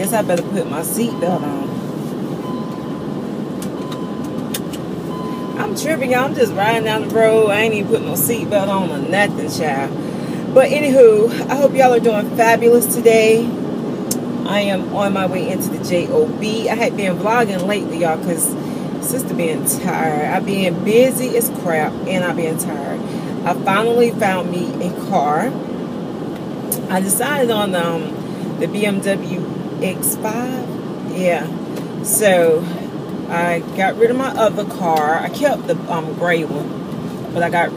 Guess I better put my seatbelt on. I'm tripping, y'all. I'm just riding down the road. I ain't even putting no seatbelt on or nothing, child. But anywho, I hope y'all are doing fabulous today. I am on my way into the JOB. I had been vlogging lately, y'all, because sister being tired. I've been busy as crap, and I've been tired. I finally found me a car. I decided on the BMW X5. Yeah. So I got rid of my other car. I kept the gray one, but I kept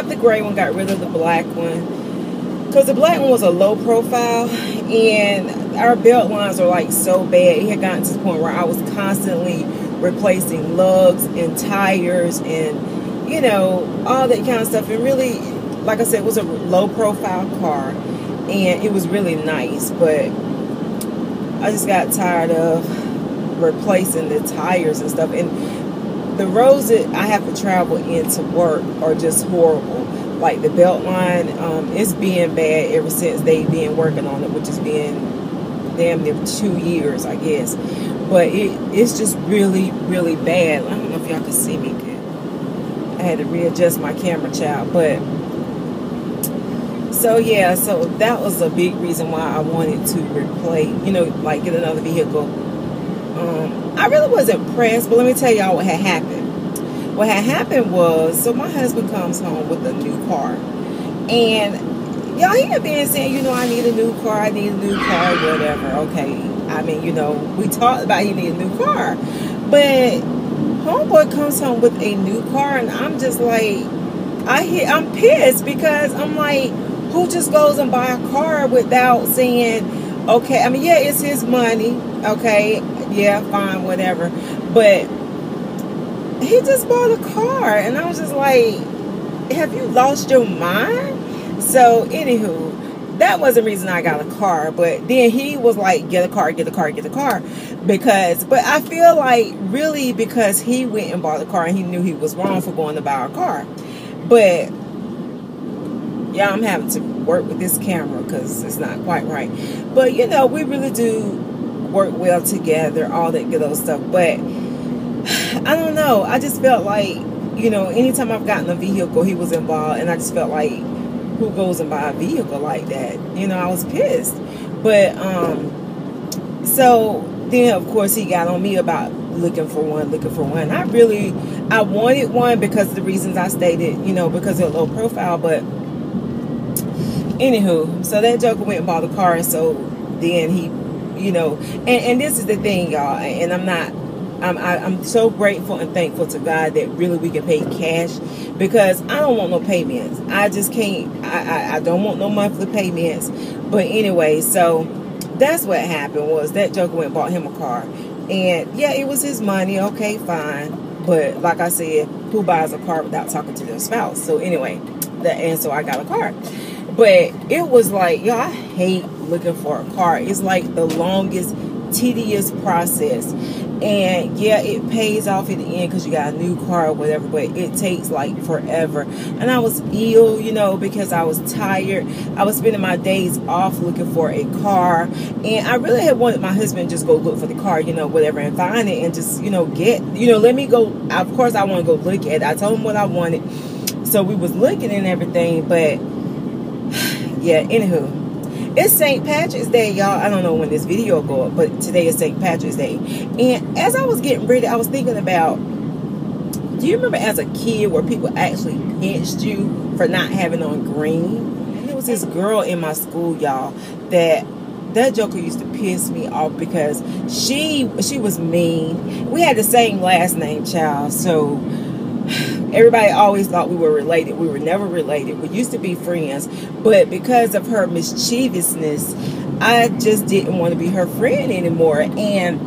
the gray one, got rid of the black one, because the black one was a low profile, and our belt lines are like so bad. It had gotten to the point where I was constantly replacing lugs and tires and, you know, all that kind of stuff. And really, like I said, it was a low profile car, and it was really nice, but I just got tired of replacing the tires and stuff. And the roads that I have to travel into work are just horrible. Like the belt line, it's being bad ever since they've been working on it, which has been damn near 2 years, I guess. But it's just really, really bad. I don't know if y'all can see me good. I had to readjust my camera, child. But so yeah, so that was a big reason why I wanted to replace, you know, like get another vehicle. I really wasn't pressed, but let me tell y'all what had happened. What had happened was, so my husband comes home with a new car, and y'all, he had been saying, you know, I need a new car, whatever. Okay, I mean, you know, we talked about he need a new car, but homeboy comes home with a new car, and I'm just like, I'm pissed, because I'm like, who just goes and buy a car without saying, okay, I mean, yeah, it's his money, okay, yeah, fine, whatever, but he just bought a car, and I was just like, have you lost your mind? So anywho, that was the reason I got a car. But then he was like, get a car, because, but I feel like really because he went and bought a car, and he knew he was wrong for going to buy a car. But yeah, I'm having to work with this camera because it's not quite right. But you know, we really do work well together, all that good old stuff. But I don't know, I just felt like, you know, anytime I've gotten a vehicle, he was involved, and I just felt like, who goes and buy a vehicle like that? You know, I was pissed. But so then of course he got on me about looking for one. I wanted one because of the reasons I stated, you know, because of low profile. But anywho, so that joker went and bought a car, and so then he, you know, and this is the thing, y'all, and I'm so grateful and thankful to God that really we can pay cash, because I don't want no payments. I just can't. I don't want no monthly payments. But anyway, so that's what happened, was that joker went and bought him a car, and yeah, it was his money. Okay, fine. But like I said, who buys a car without talking to their spouse? So anyway, and so I got a car. But it was like, y'all, I hate looking for a car. It's like the longest, tedious process. And yeah, it pays off in the end because you got a new car or whatever, but it takes like forever. And I was ill, you know, because I was tired. I was spending my days off looking for a car, and I really had wanted my husband to just go look for the car, you know, whatever, and find it, and just, you know, let me go. Of course I want to go look at it. I told him what I wanted, so we was looking and everything. But yeah, anywho, it's St. Patrick's Day, y'all. I don't know when this video will go up, but today is St. Patrick's Day. And as I was getting ready, I was thinking about, do you remember as a kid where people actually pinched you for not having on green? And there was this girl in my school, y'all, that joker used to piss me off because she was mean. We had the same last name, child, so everybody always thought we were related. We were never related. We used to be friends, but because of her mischievousness, I just didn't want to be her friend anymore. And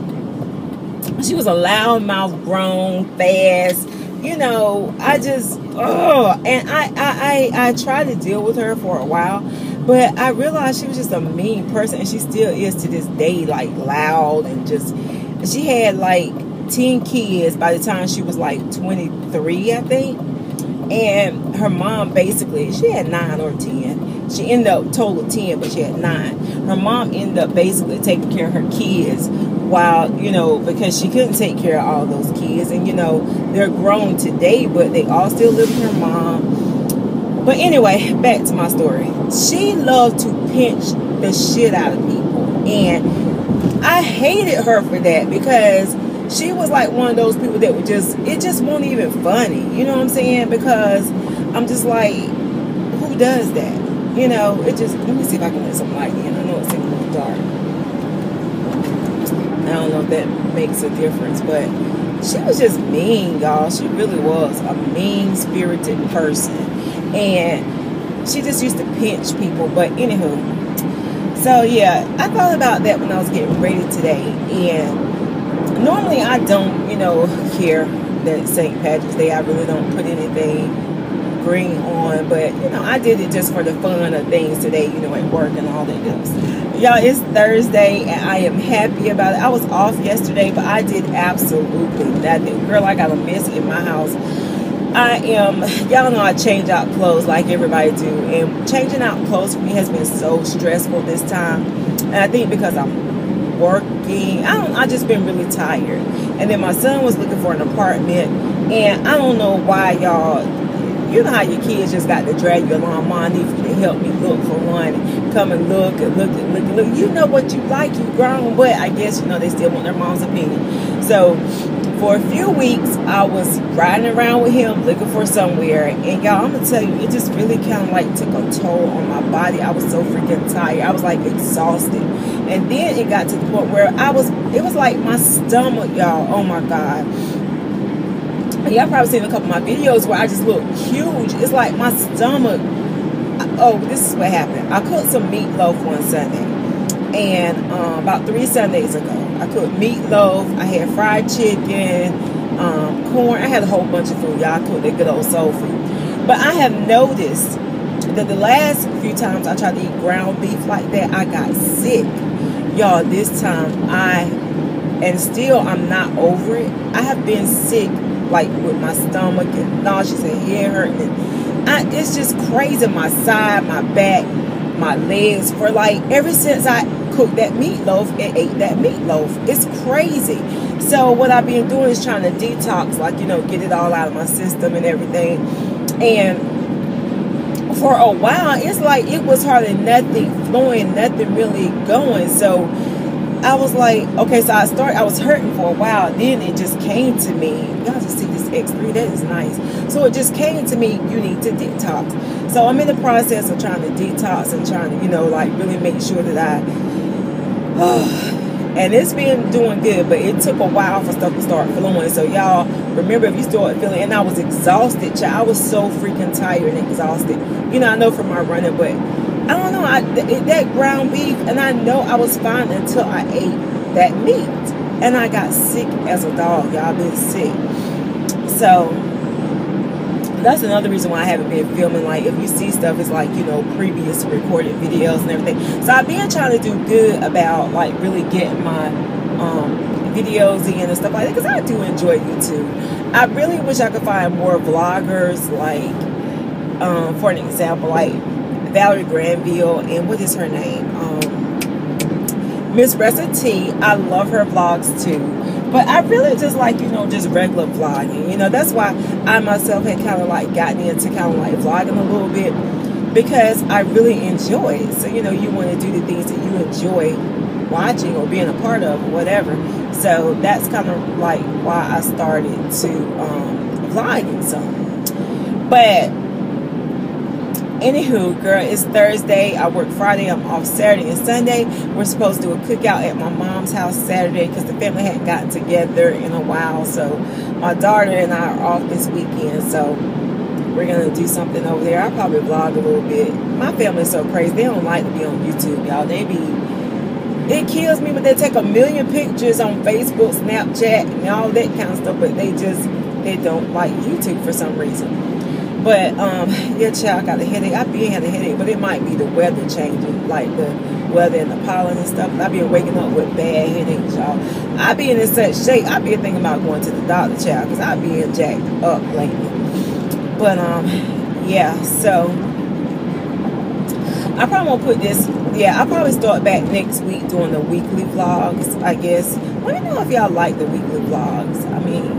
she was a loudmouth, grown, fast, you know. I just, and I tried to deal with her for a while, but I realized she was just a mean person, and she still is to this day, like loud, and just, she had like 10 kids by the time she was like 23, I think. And her mom, basically, she had 9 or 10. She ended up total 10, but she had 9. Her mom ended up basically taking care of her kids while, you know, because she couldn't take care of all those kids. And, you know, they're grown today, but they all still live with her mom. But anyway, back to my story. She loved to pinch the shit out of people. And I hated her for that, because she was like one of those people that would just, it just wasn't even funny. You know what I'm saying? Because I'm just like, who does that? You know, it just, let me see if I can let some light in. I know it's a little dark. I don't know if that makes a difference, but she was just mean, y'all. She really was a mean-spirited person. And she just used to pinch people. But anywho, so yeah, I thought about that when I was getting ready today. And normally I don't, you know, care that it's St. Patrick's Day. I really don't put anything green on, but you know, I did it just for the fun of things today, you know, at work and all that else. Y'all, it's Thursday and I am happy about it. I was off yesterday, but I did absolutely nothing. Girl, I got a mess in my house. Y'all know I change out clothes like everybody do, and changing out clothes for me has been so stressful this time. And I think because I'm working, I just been really tired. And then my son was looking for an apartment, and I don't know why, y'all. You know how your kids just got to drag you along. Mom, I need you to help me look for one. Come and look and look and look and look. You know what you like, you grown, but I guess, you know, they still want their mom's opinion. So for a few weeks, I was riding around with him looking for somewhere. And y'all, I'm going to tell you, it just really kind of like took a toll on my body. I was so freaking tired. I was like exhausted. And then it got to the point where it was like my stomach, y'all. Oh my God. Y'all probably seen a couple of my videos where I just look huge. It's like my stomach. Oh, this is what happened. I cooked some meatloaf one Sunday. And about 3 Sundays ago, I cooked meatloaf. I had fried chicken, corn. I had a whole bunch of food. Y'all cooked that good old soul food. But I have noticed that the last few times I tried to eat ground beef like that, I got sick. Y'all, this time and still I'm not over it. I have been sick, like with my stomach and nauseous and head hurting. It's just crazy. My side, my back, my legs, for like ever since I cooked that meatloaf and ate that meatloaf. It's crazy. So what I've been doing is trying to detox, like, you know, get it all out of my system and everything. And for a while, it's like it was hardly nothing flowing, nothing really going. So I was like, okay, so I was hurting for a while. Then it just came to me. Y'all just see this X3, that is nice. So it just came to me, you need to detox. So I'm in the process of trying to detox and trying to, you know, like really make sure that and it's been doing good, but it took a while for stuff to start flowing. So y'all, remember, if you start feeling, and I was exhausted, child. I was so freaking tired and exhausted. You know, I know from my running, but I don't know, that ground beef, and I know I was fine until I ate that meat. And I got sick as a dog, y'all. I've been sick. So that's another reason why I haven't been filming. Like, if you see stuff, it's like, you know, previous recorded videos and everything. So I've been trying to do good about, like, really getting my videos in and stuff like that, because I do enjoy YouTube. I really wish I could find more vloggers, like, for an example, like Valerie Granville, and what is her name? Miss Recipe. I love her vlogs too. But I really just like, you know, just regular vlogging. You know, that's why I myself had kind of like gotten into kind of like vlogging a little bit, because I really enjoy it. So, you know, you want to do the things that you enjoy watching or being a part of or whatever. So that's kind of like why I started to vlogging. So, but anywho, girl, it's Thursday. I work Friday. I'm off Saturday and Sunday. We're supposed to do a cookout at my mom's house Saturday because the family hadn't gotten together in a while. So my daughter and I are off this weekend. So we're going to do something over there. I'll probably vlog a little bit. My family's so crazy. They don't like to be on YouTube, y'all. It kills me, but they take a million pictures on Facebook, Snapchat, and all that kind of stuff. But they don't like YouTube for some reason. But, yeah, child, I got a headache. I've been had a headache, but it might be the weather changing, like the weather and the pollen and stuff. I've been waking up with bad headaches, y'all. I've been in such shape. I've been thinking about going to the doctor, child, because I've been jacked up lately. But yeah, so I probably won't put this. Yeah, I'll probably start back next week doing the weekly vlogs, I guess. Let me know if y'all like the weekly vlogs. I mean,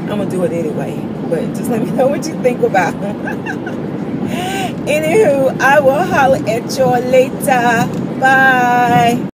I'm gonna do it anyway, but just let me know what you think about them. Anywho, I will holler at y'all later. Bye.